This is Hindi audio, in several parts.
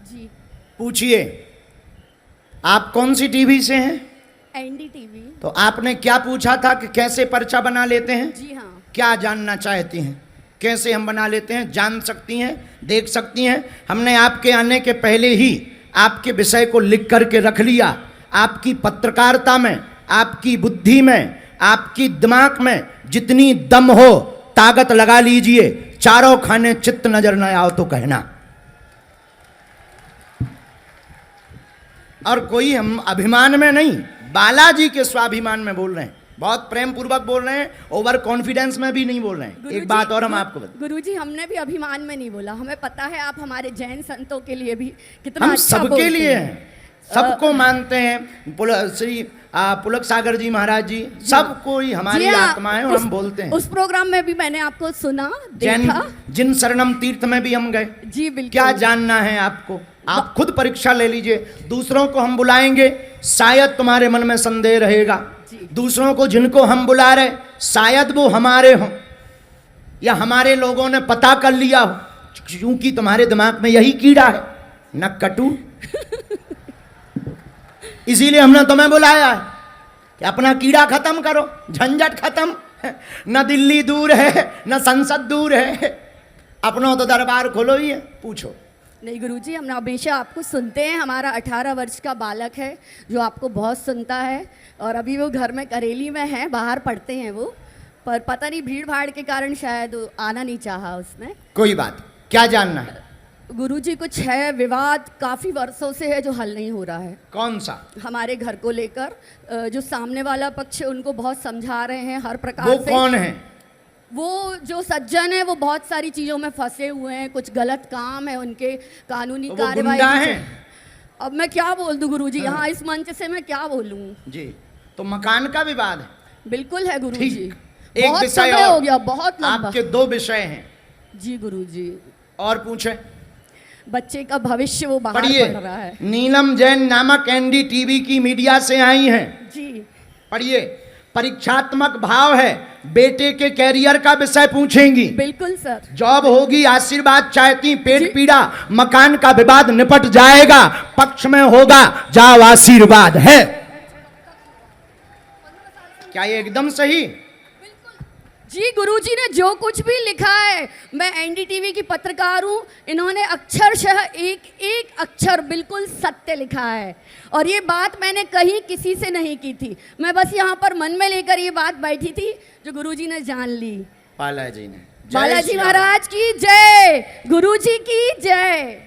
जी। पूछिए, आप कौन सी टीवी से हैं? एनडीटीवी। तो आपने क्या पूछा था कि कैसे पर्चा बना लेते हैं? जी हाँ। क्या जानना चाहती हैं? कैसे हम बना लेते हैं जान सकती हैं, देख सकती हैं। हमने आपके आने के पहले ही आपके विषय को लिख करके रख लिया। आपकी पत्रकारिता में, आपकी बुद्धि में, आपकी दिमाग में जितनी दम हो ताकत लगा लीजिए। चारों खाने चित्त नजर न आओ तो कहना। और कोई हम अभिमान में नहीं, बालाजी के स्वाभिमान में बोल रहे हैं। बहुत प्रेम पूर्वक बोल रहे हैं, ओवर कॉन्फिडेंस में भी नहीं बोल रहे हैं। एक बात और हम आपको बता, गुरुजी हमने भी अभिमान में नहीं बोला। हमें पता है आप हमारे जैन संतों के लिए भी कितना हम अच्छा सबके बोलते लिए हैं, सबको मानते हैं। श्री पुलक सागर जी महाराज जी, सबको ही हमारी जी हाँ, आत्मा है और हम बोलते हैं। उस प्रोग्राम में भी मैंने आपको सुना, देखा। जिन शरणम तीर्थ में भी हम गए। जी बिल्कुल। क्या जानना है आपको? आप खुद परीक्षा ले लीजिए। दूसरों को हम बुलाएंगे, शायद तुम्हारे मन में संदेह रहेगा। दूसरों को जिनको हम बुला रहे, शायद वो हमारे हों या हमारे लोगों ने पता कर लिया हो, क्योंकि तुम्हारे दिमाग में यही कीड़ा है न कटु। इसीलिए हमने तुम्हें बुलाया है कि अपना कीड़ा खत्म करो, झंझट खत्म। न दिल्ली दूर है, न संसद दूर है, अपनों तो दरबार खोलो ही है, पूछो। नहीं गुरुजी, हम हमेशा आपको सुनते हैं। हमारा 18 वर्ष का बालक है जो आपको बहुत सुनता है, और अभी वो घर में करेली में है, बाहर पढ़ते हैं वो, पर पता नहीं भीड़ भाड़ के कारण शायद आना नहीं चाहा उसने। कोई बात, क्या जानना है? गुरुजी कुछ है विवाद, काफ़ी वर्षों से है, जो हल नहीं हो रहा है। कौन सा? हमारे घर को लेकर जो सामने वाला पक्ष है उनको बहुत समझा रहे हैं हर प्रकार वो से। कौन है? वो जो सज्जन है वो बहुत सारी चीज़ों में फंसे हुए हैं, कुछ गलत काम है उनके, कानूनी कार्रवाई है। अब मैं क्या बोल दूं गुरुजी, यहाँ इस मंच से मैं क्या बोलूं? जी, तो मकान का विवाद है? बिल्कुल है गुरुजी। एक बहुत विषय समय और हो गया, बहुत लंबा। आपके 2 विषय हैं। जी गुरुजी। और पूछे। बच्चे का भविष्य वो बाहर पढ़ रहा है। नीलम जैन नामक एनडीटीवी की मीडिया से आई हैं। जी पढ़िए, परीक्षात्मक भाव है, बेटे के कैरियर का विषय पूछेंगी। बिल्कुल सर। जॉब होगी, आशीर्वाद चाहती, पेट पीड़ा, मकान का विवाद निपट जाएगा, पक्ष में होगा जाओ आशीर्वाद है। क्या ये एकदम सही? जी गुरुजी ने जो कुछ भी लिखा है, मैं एनडीटीवी की पत्रकार हूँ, इन्होंने अक्षरशः एक एक अक्षर बिल्कुल सत्य लिखा है। और ये बात मैंने कहीं किसी से नहीं की थी, मैं बस यहाँ पर मन में लेकर ये बात बैठी थी, जो गुरुजी ने जान ली। बालाजी ने, बालाजी महाराज की जय, गुरुजी की जय।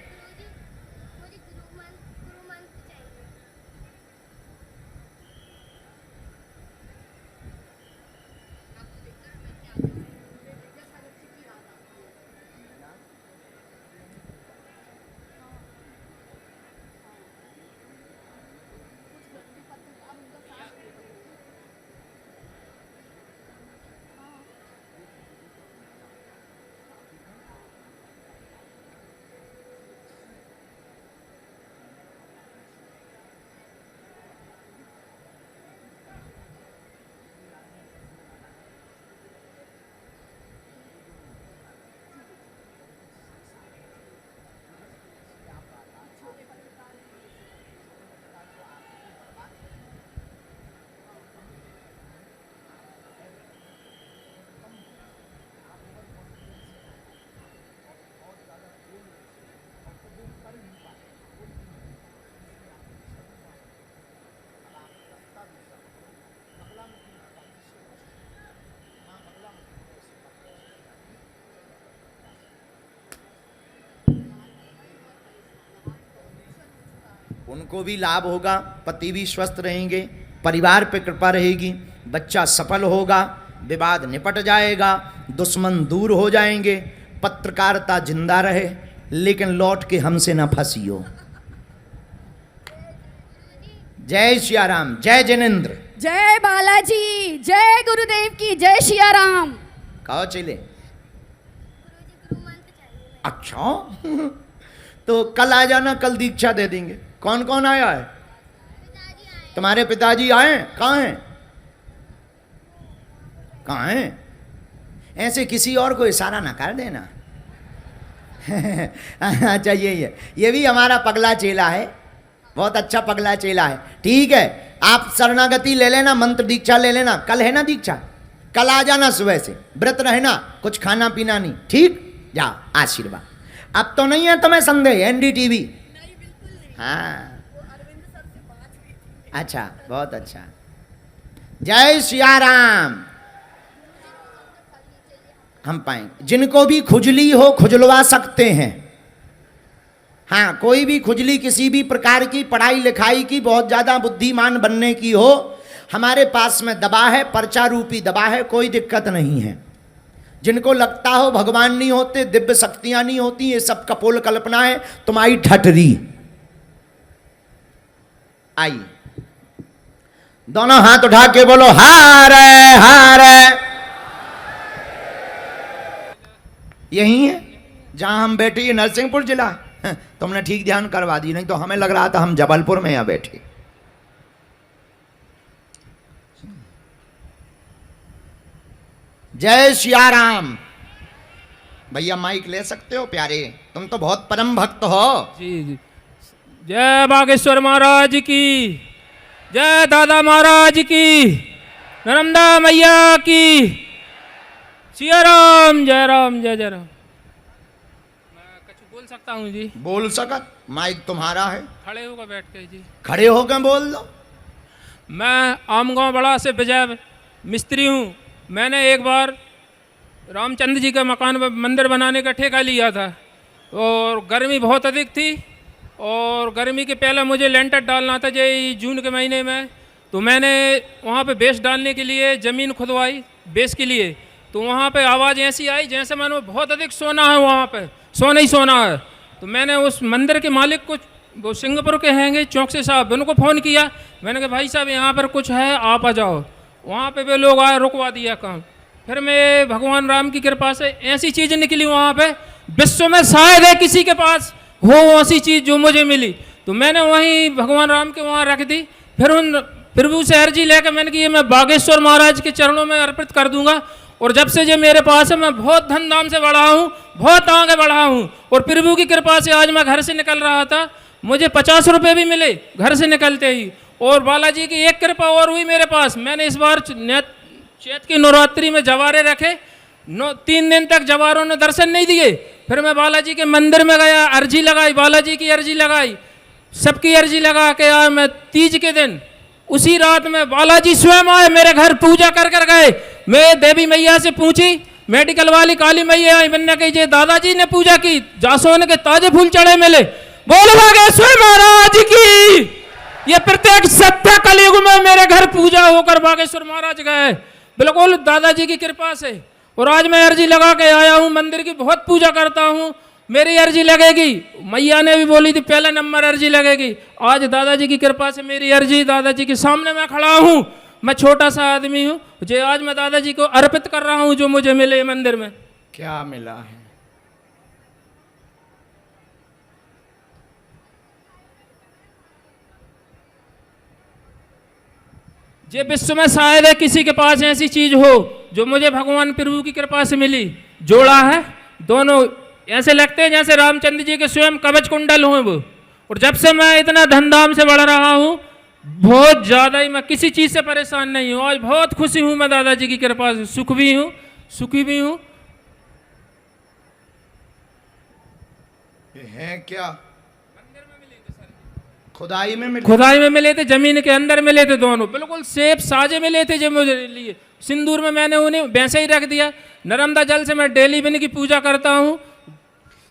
उनको भी लाभ होगा, पति भी स्वस्थ रहेंगे, परिवार पे कृपा रहेगी, बच्चा सफल होगा, विवाद निपट जाएगा, दुश्मन दूर हो जाएंगे, पत्रकारिता जिंदा रहे, लेकिन लौट के हमसे ना फंसियो। जय सिया राम, जय जिनेंद्र, जय बालाजी, जय गुरुदेव की जय, सिया राम। कहो चले। अच्छा तो कल आ जाना, कल दीक्षा दे देंगे। कौन कौन आया है? तुम्हारे पिताजी आए? कहाँ हैं? कहाँ हैं? ऐसे किसी और को इशारा ना कर देना। अच्छा ये भी हमारा पगला चेला है, बहुत अच्छा पगला चेला है। ठीक है, आप शरणागति ले लेना, मंत्र दीक्षा ले लेना। कल है ना दीक्षा, कल आ जाना सुबह से, व्रत रहना, कुछ खाना पीना नहीं, ठीक? जाओ, आशीर्वाद। अब तो नहीं है तुम्हें संदेह एनडीटीवी? हाँ, अच्छा, बहुत अच्छा। जय सिया राम। हम पाएंगे, जिनको भी खुजली हो खुजलवा सकते हैं। हाँ, कोई भी खुजली किसी भी प्रकार की, पढ़ाई लिखाई की, बहुत ज़्यादा बुद्धिमान बनने की हो, हमारे पास में दवा है, पर्चा रूपी दवा है, कोई दिक्कत नहीं है। जिनको लगता हो भगवान नहीं होते, दिव्य शक्तियां नहीं होती, ये सब कपोल कल्पना है, तुम्हारी ठटरी। आइए, दोनों हाथ उठा के बोलो हार हार। यही है जहां हम बैठे, ये नरसिंहपुर जिला। तुमने ठीक ध्यान करवा दी, नहीं तो हमें लग रहा था हम जबलपुर में यहां बैठे। जय सिया राम। भैया माइक ले सकते हो प्यारे, तुम तो बहुत परम भक्त हो। जी जी। जय बागेश्वर महाराज की, जय दादा महाराज की, नर्मदा मैया की, सिया राम, जय राम, जय जय राम। मैं कुछ बोल सकता हूँ जी? बोल सकत, माइक तुम्हारा है। खड़े होकर बैठ के जी, खड़े होकर बोल दो। मैं आमगांव बड़ा से विजय मिस्त्री हूँ। मैंने एक बार रामचंद्र जी का मकान मंदिर बनाने का ठेका लिया था, और गर्मी बहुत अधिक थी, और गर्मी के पहले मुझे लेंटर डालना था ये जून के महीने में। तो मैंने वहाँ पे बेस डालने के लिए ज़मीन खुदवाई बेस के लिए। तो वहाँ पे आवाज़ ऐसी आई जैसे मैंने बहुत अधिक सोना है, वहाँ पे सोना ही सोना है। तो मैंने उस मंदिर के मालिक को, वो सिंगापुर के हैंगे चौकसे साहब, उनको फ़ोन किया। मैंने कहा भाई साहब यहाँ पर कुछ है, आप आ जाओ। वहाँ पे वे लोग आए, रुकवा दिया काम। फिर मैं भगवान राम की कृपा से ऐसी चीज़ निकली वहाँ पे, विश्व में शायद है किसी के पास हो ऐसी चीज़ जो मुझे मिली। तो मैंने वहीं भगवान राम के वहाँ रख दी। फिर उन प्रभु से अर्जी लेकर मैंने कि ये मैं बागेश्वर महाराज के चरणों में अर्पित कर दूंगा। और जब से ये मेरे पास है, मैं बहुत धूमधाम से बढ़ा हूँ, बहुत आगे बढ़ा हूँ। और प्रभु की कृपा से आज मैं घर से निकल रहा था, मुझे 50 रुपये भी मिले घर से निकलते ही। और बालाजी की एक कृपा और हुई मेरे पास। मैंने इस बार चैत की नवरात्रि में जवारे रखे, 3 दिन तक जवारों ने दर्शन नहीं दिए। फिर मैं बालाजी के मंदिर में गया, अर्जी लगाई, बालाजी की अर्जी लगाई, सबकी अर्जी लगा के आया। मैं तीज के दिन उसी रात में बालाजी स्वयं आए मेरे घर, पूजा कर कर गए। मैं देवी मैया से पूछी, मेडिकल वाली काली मैया आई, मैंने कही जे दादाजी ने पूजा की, जासोन के ताजे फूल चढ़े मिले। बोल बागेश्वर महाराज की। ये प्रत्येक सत्य कलयुग में मेरे घर पूजा होकर बागेश्वर महाराज गए, बिल्कुल दादाजी की कृपा से। और आज मैं अर्जी लगा के आया हूँ, मंदिर की बहुत पूजा करता हूँ, मेरी अर्जी लगेगी। मैया ने भी बोली थी पहला नंबर अर्जी लगेगी। आज दादाजी की कृपा से मेरी अर्जी, दादाजी के सामने मैं खड़ा हूँ। मैं छोटा सा आदमी हूँ, जो आज मैं दादाजी को अर्पित कर रहा हूँ जो मुझे मिले मंदिर में। क्या मिला है? ये विश्व में शायद है किसी के पास ऐसी चीज हो जो मुझे भगवान प्रभु की कृपा से मिली। जोड़ा है, दोनों ऐसे लगते हैं जैसे रामचंद्र जी के स्वयं कवच कुंडल हुए वो। और जब से मैं इतना धूमधाम से बढ़ रहा हूँ, बहुत ज़्यादा ही, मैं किसी चीज़ से परेशान नहीं हूँ। आज बहुत खुशी हूँ मैं दादाजी की कृपा से, सुख भी हूँ, सुखी भी हूँ। ये है क्या? खुदाई में मिले? खुदाई में मिले थे, जमीन के अंदर मिले थे, दोनों बिल्कुल सेब साजे मिले थे जो मुझे लिए। सिंदूर में मैंने उन्हें वैसे ही रख दिया। नर्मदा जल से मैं डेली भी इनकी पूजा करता हूँ।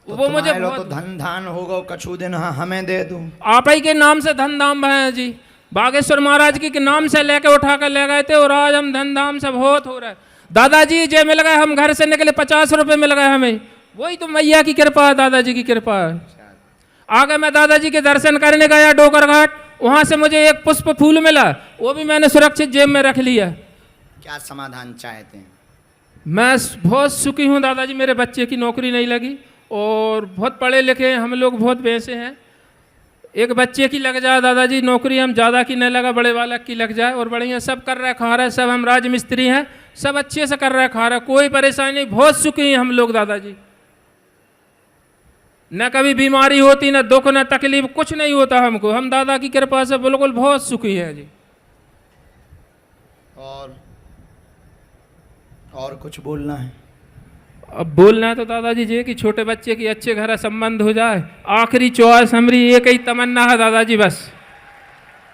तो वो मुझे तो धन धान होगा कछु दिन, हाँ हमें दे दूं। आप ही के नाम से धन धाम है जी, बागेश्वर महाराज जी के नाम से लेके उठा कर ले गए थे, और आज हम धन धाम से बहुत हो रहा है। दादाजी जे मिल गए, हम घर से निकले 50 रुपये मिल गए हमें, वही तो मैया की कृपा है, दादाजी की कृपा है। आगे मैं दादाजी के दर्शन करने गया डोकर घाट, वहाँ से मुझे एक पुष्प फूल मिला, वो भी मैंने सुरक्षित जेब में रख लिया। क्या समाधान चाहते हैं? मैं बहुत सुखी हूँ दादाजी, मेरे बच्चे की नौकरी नहीं लगी, और बहुत पढ़े लिखे हैं हम लोग, बहुत वैसे हैं। एक बच्चे की लग जाए दादाजी नौकरी, हम ज़्यादा की नहीं लगा, बड़े वाला की लग जाए, और बढ़िया सब कर रहे खा रहे, सब हम राज मिस्त्री हैं, सब अच्छे से कर रहे खा रहे, कोई परेशानी नहीं, बहुत सुखी हैं हम लोग दादाजी। न कभी बीमारी होती, न दुख, न तकलीफ, कुछ नहीं होता हमको। हम दादा की कृपा से बिल्कुल बहुत सुखी हैं जी। और कुछ बोलना है? अब बोलना है तो दादाजी जी कि छोटे बच्चे की अच्छे घर संबंध हो जाए, आखिरी चॉइस हमारी एक ही तमन्ना है दादाजी बस।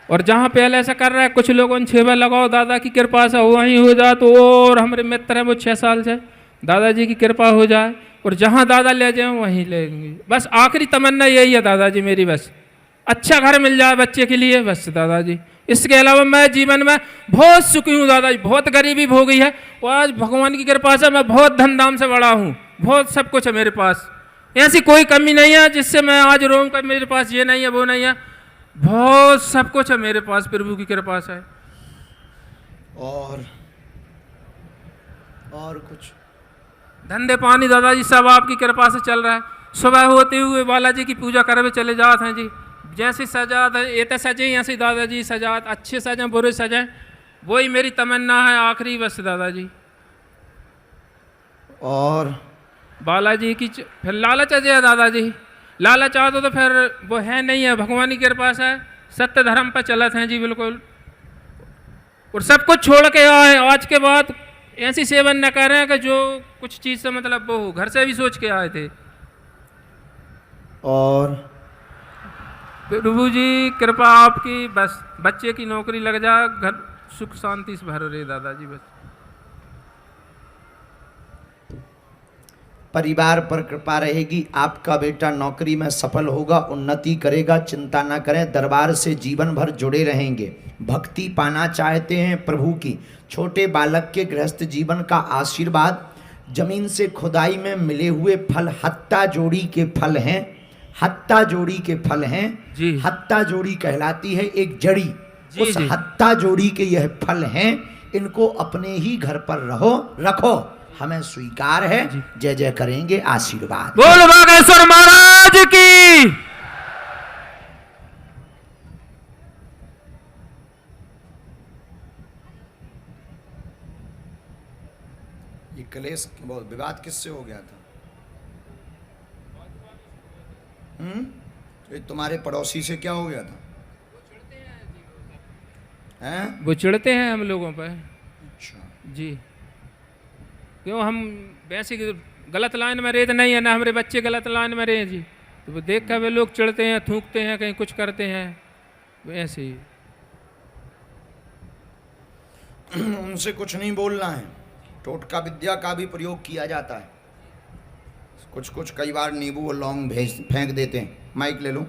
और जहाँ पहले ऐसा कर रहा है कुछ लोगों ने छेबा लगाओ दादा की कृपा से वहीं हो जाए तो। और हमारे मित्र हैं वो 6 साल से, दादाजी की कृपा हो जाए और जहाँ दादा ले जाए वहीं लेंगे। बस आखिरी तमन्ना यही है दादाजी मेरी, बस अच्छा घर मिल जाए बच्चे के लिए बस दादाजी। इसके अलावा मैं जीवन में बहुत सुखी हूँ दादाजी। बहुत गरीबी हो गई है और आज भगवान की कृपा से मैं बहुत धूमधाम से बड़ा हूँ, बहुत सब कुछ है मेरे पास, ऐसी कोई कमी नहीं है जिससे मैं आज रोऊं कि मेरे पास ये नहीं है वो नहीं है। बहुत सब कुछ है मेरे पास प्रभु की कृपा से। और कुछ? धंधे पानी दादाजी सब आपकी कृपा से चल रहा है। सुबह होते हुए बालाजी की पूजा करवे चले जाते हैं जी। जैसे सजात है ये तो सजे ऐसे दादाजी सजात, अच्छे सजें बुरे सजें, वही मेरी तमन्ना है आखिरी बस दादाजी। और बालाजी की फिर लालच है दादाजी, लालच आता तो फिर वो है नहीं है, भगवान की कृपा से सत्य धर्म पर चलत हैं जी बिल्कुल। और सब कुछ छोड़ के आए आज के बाद, ऐसी सेवन न करें कि जो कुछ चीज़ से मतलब वो हो, घर से भी सोच के आए थे। और प्रभु जी कृपा आपकी, बस बच्चे की नौकरी लग जाए, घर सुख शांति से भर रहे दादाजी बस। परिवार पर कृपा रहेगी, आपका बेटा नौकरी में सफल होगा, उन्नति करेगा, चिंता ना करें। दरबार से जीवन भर जुड़े रहेंगे। भक्ति पाना चाहते हैं प्रभु की, छोटे बालक के गृहस्थ जीवन का आशीर्वाद, जमीन से खुदाई में मिले हुए फल हत्ता जोड़ी के फल हैं, हत्ता जोड़ी के फल हैं जी। हत्ता जोड़ी कहलाती है एक जड़ी, जी, उस जी। हत्ता जोड़ी के यह फल हैं, इनको अपने ही घर पर रखो, हमें स्वीकार है। जय जय करेंगे, आशीर्वाद। बोल बागेश्वर महाराज की। ये कलेश बहुत विवाद किससे हो गया था? ये तुम्हारे पड़ोसी से क्या हो गया था? हैं? वो चिढ़ते हैं हम लोगों पर अच्छा। जी। क्यों हम वैसे गलत लाइन में रहे तो नहीं है ना, हमारे बच्चे गलत लाइन में रहे जी, तो वो देख कर वे लोग चिढ़ते हैं, थूकते हैं, कहीं कुछ करते हैं वैसे ही। उनसे कुछ नहीं बोलना है, टोटका विद्या का भी प्रयोग किया जाता है। कुछ कई बार नींबू और लौंग फेंक देते हैं। माइक ले लो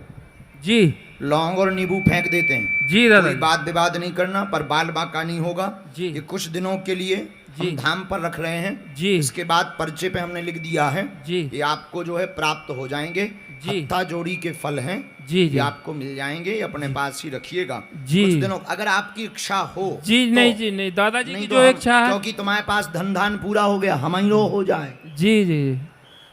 जी। लौंग और नींबू फेंक देते हैं जी दादा। कोई बात विवाद नहीं करना, पर बाल बाका नहीं होगा जी। ये कुछ दिनों के लिए जी। हम धाम पर रख रहे हैं जी। इसके बाद पर्चे पे हमने लिख दिया है जी। ये आपको जो है प्राप्त हो जाएंगे। जी। हत्था जोड़ी के फल हैं जी, जी। ये आपको मिल जाएंगे, ये अपने पास ही रखिएगा जी। कुछ दिनों, अगर आपकी इच्छा हो जी तो, नहीं जी नहीं, दादाजी नहीं की तो जो हम- इच्छा है। क्योंकि तुम्हारे पास धन धान पूरा हो गया, हमारी हो जाए। जी जी,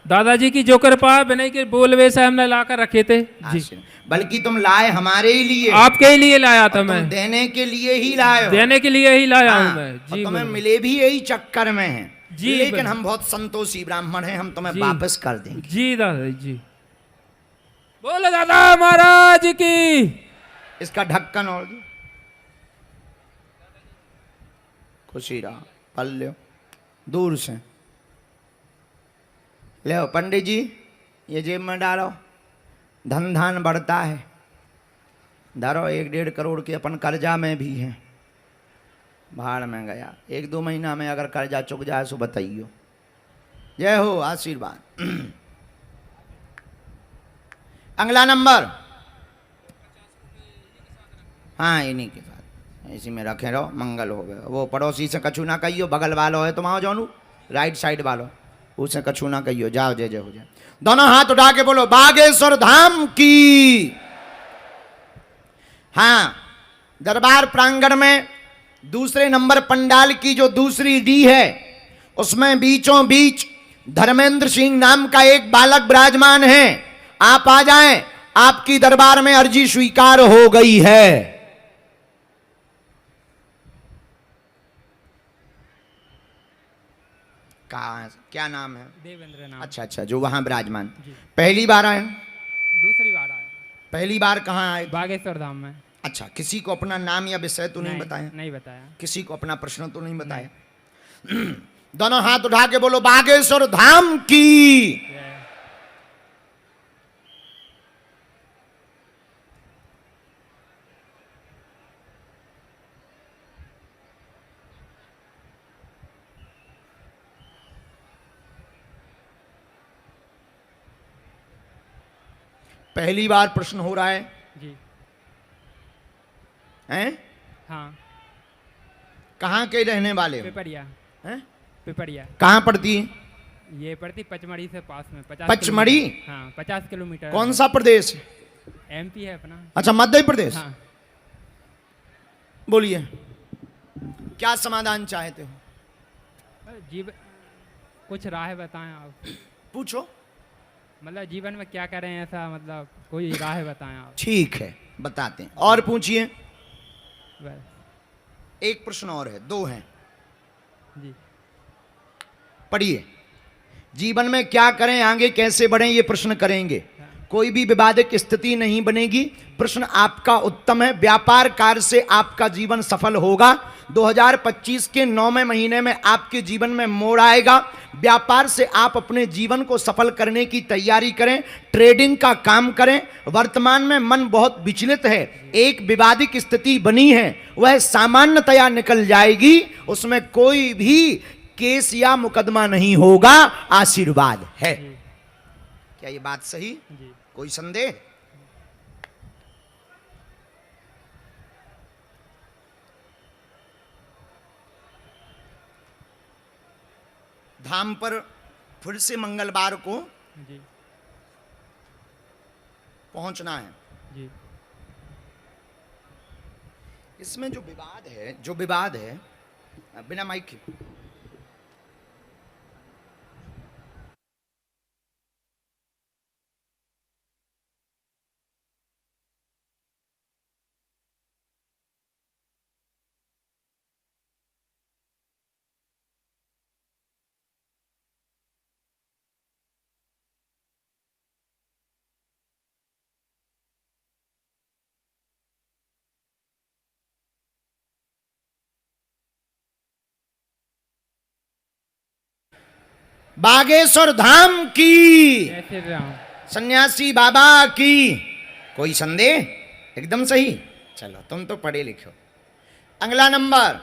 दादाजी की जो कृपा है, बिना के बोलवे से हमने ला कर रखे थे जी। बल्कि तुम लाए हमारे ही लिए, आपके ही लिए लाया था मैं, देने के लिए ही लाए हो। देने के लिए ही लाया हाँ, हूँ मैं और जी। तुम्हें बिल्कुल। मिले भी यही चक्कर में हैं जी, लेकिन बिल्कुल। हम बहुत संतोषी ब्राह्मण हैं, हम तुम्हें जी। वापस कर देंगे। जी दादा जी। बोलो दादा महाराज की। इसका ढक्कन और दो। खुशी रहा, पल लो दूर से ले। पंडित जी ये जेब में डालो, धन धान बढ़ता है। धरो, 1-1.5 करोड़ के अपन कर्जा में भी हैं, भाड़ में गया। 1-2 महीना में अगर कर्जा चुक जाए सो बताइयो। जय हो, आशीर्वाद। अगला नंबर, हाँ इन्हीं के साथ इसी में रखे रहो, मंगल हो गया। वो पड़ोसी से कछु ना कहियो, बगल वालों है तुम आओ जानू, राइट साइड वालों उसे कछु ना कहियो। जाओ, जय जय हो जाए। दोनों हाथ उठा के बोलो बागेश्वर धाम की। हाँ, दरबार प्रांगण में दूसरे नंबर पंडाल की जो दूसरी डी है उसमें बीचों बीच धर्मेंद्र सिंह नाम का एक बालक विराजमान है। आप आ जाएं, आपकी दरबार में अर्जी स्वीकार हो गई है। कहाँ है, क्या नाम है? देवेंद्र नाम। अच्छा अच्छा, जो वहाँ विराजमान। जी। पहली बार आए? दूसरी बार आया। पहली बार कहाँ आए? बागेश्वर धाम में। अच्छा, किसी को अपना नाम या विषय तो नहीं बताया? नहीं बताया। किसी को अपना प्रश्न तो नहीं बताया? दोनों हाथ उठा के बोलो बागेश्वर धाम की। जय। पहली बार प्रश्न हो रहा है जी। हैं? हाँ। कहाँ के रहने वाले हो? पिपरिया। हैं? पिपरिया। कहाँ पड़ती है? ये पड़ती पचमढ़ी से पास में 50 पचमढ़ी? किलोमीटर। हाँ 50 किलोमीटर। कौन सा प्रदेश? MP है अपना। अच्छा, मध्य प्रदेश। हाँ। बोलिए, क्या समाधान चाहते हो? जीवन कुछ राह बताएं आप। पूछो। मतलब जीवन में क्या करें ऐसा, मतलब कोई राह बताएं आप। ठीक है, बताते हैं। और पूछिए। बस। एक प्रश्न और है, दो हैं। जी। पढ़िए। जीवन में क्या करें, आगे कैसे बढ़ें, ये प्रश्न करेंगे। कोई भी विवादित स्थिति नहीं बनेगी। प्रश्न आपका उत्तम है। व्यापार कार्य से आपका जीवन सफल होगा। 2025 के 9वें महीने में आपके जीवन में मोड़ आएगा। व्यापार से आप अपने जीवन को सफल करने की तैयारी करें। ट्रेडिंग का काम करें। वर्तमान में मन बहुत विचलित है। एक विवादित स्थिति बनी है, वह सामान्यतया निकल जाएगी। उसमें कोई भी केस या मुकदमा नहीं होगा। आशीर्वाद है। क्या ये बात सही? जी। कोई संदेह? धाम पर फिर से मंगलवार को जी। पहुंचना है। जी। इसमें जो विवाद है बिना माइक के। बागेश्वर धाम की, जय श्री राम। सन्यासी बाबा की। कोई संदेह? एकदम सही। चलो, तुम तो पढ़े लिखे हो। अगला नंबर